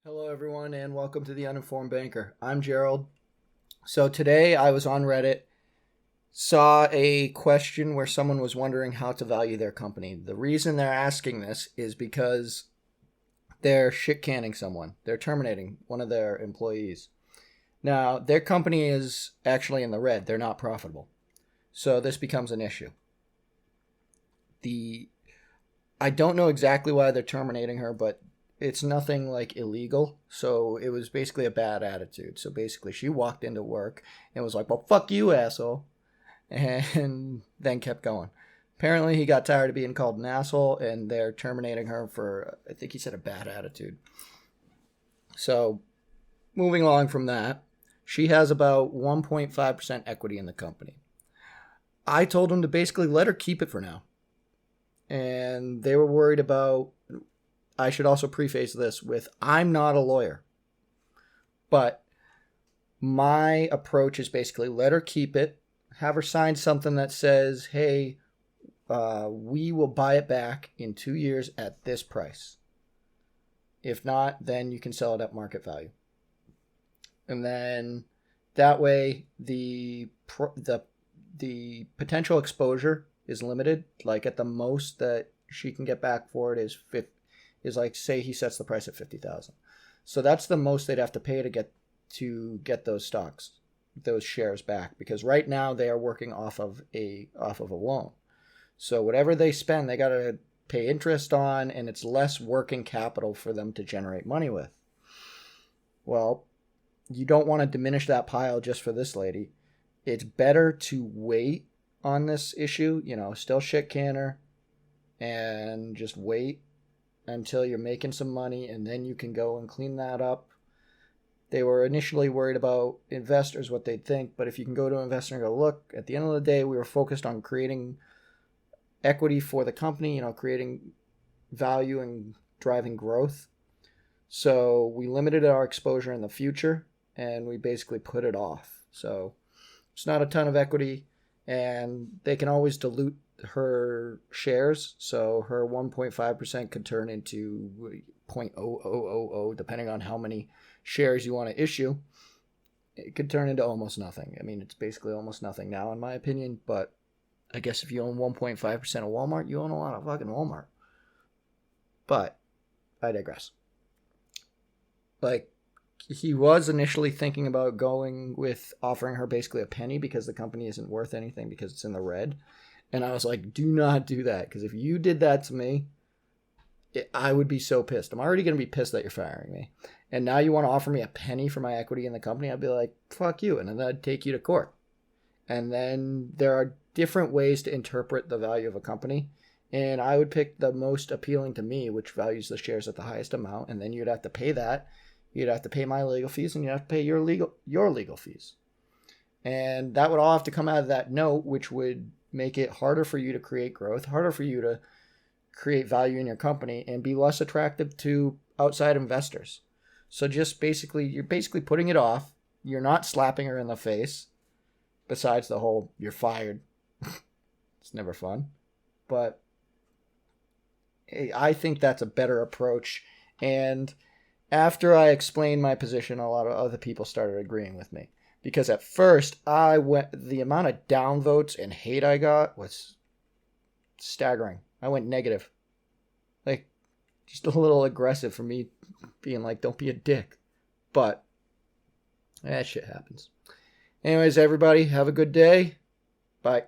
Hello, everyone, and welcome to the Uninformed Banker. I'm Gerald. So today I was on Reddit, saw a question where someone was wondering how to value their company. The reason they're asking this is because they're shit canning someone. They're terminating one of their employees. Now, their company is actually in the red. They're not profitable. So this becomes an issue. I don't know exactly why they're terminating her, but it's nothing like illegal. So it was basically a bad attitude. So basically she walked into work and was like, well, fuck you, asshole. And then kept going. Apparently he got tired of being called an asshole and they're terminating her for, I think he said, a bad attitude. So moving along from that, she has about 1.5% equity in the company. I told him to basically let her keep it for now. And they were worried about, I should also preface this with, I'm not a lawyer. But my approach is basically let her keep it, have her sign something that says, hey, we will buy it back in 2 years at this price. If not, then you can sell it at market value. And then that way the potential exposure is limited. Like at the most that she can get back for it is like, say he sets the price at 50,000. So that's the most they'd have to pay to get those stocks, those shares back, because right now they are working off of a loan. So whatever they spend, they got to pay interest on, and it's less working capital for them to generate money with. Well, you don't want to diminish that pile just for this lady. It's better to wait on this issue, still shit canner, and just wait until you're making some money, and then you can go and clean that up. They were initially worried about investors, what they'd think, but if you can go to an investor and go, look, at the end of the day, we were focused on creating equity for the company, creating value and driving growth. So we limited our exposure in the future, and we basically put it off. So it's not a ton of equity, and they can always dilute her shares, so her 1.5% could turn into 0.0000, depending on how many shares you want to issue. It could turn into almost nothing. I mean, it's basically almost nothing now, in my opinion, but I guess if you own 1.5% of Walmart, you own a lot of fucking Walmart. But I digress. Like, he was initially thinking about going with offering her basically a penny because the company isn't worth anything because it's in the red. And I was like, do not do that. Because if you did that to me, I would be so pissed. I'm already going to be pissed that you're firing me. And now you want to offer me a penny for my equity in the company? I'd be like, fuck you. And then I'd take you to court. And then there are different ways to interpret the value of a company. And I would pick the most appealing to me, which values the shares at the highest amount. And then you'd have to pay that. You'd have to pay my legal fees, and you'd have to pay your legal fees. And that would all have to come out of that note, which would make it harder for you to create growth, harder for you to create value in your company, and be less attractive to outside investors. So you're basically putting it off. You're not slapping her in the face, besides the whole, you're fired. It's never fun. But I think that's a better approach. And after I explained my position, a lot of other people started agreeing with me. Because at first, the amount of downvotes and hate I got was staggering. I went negative. Like, just a little aggressive for me being like, don't be a dick. But that shit happens. Anyways, everybody, have a good day. Bye.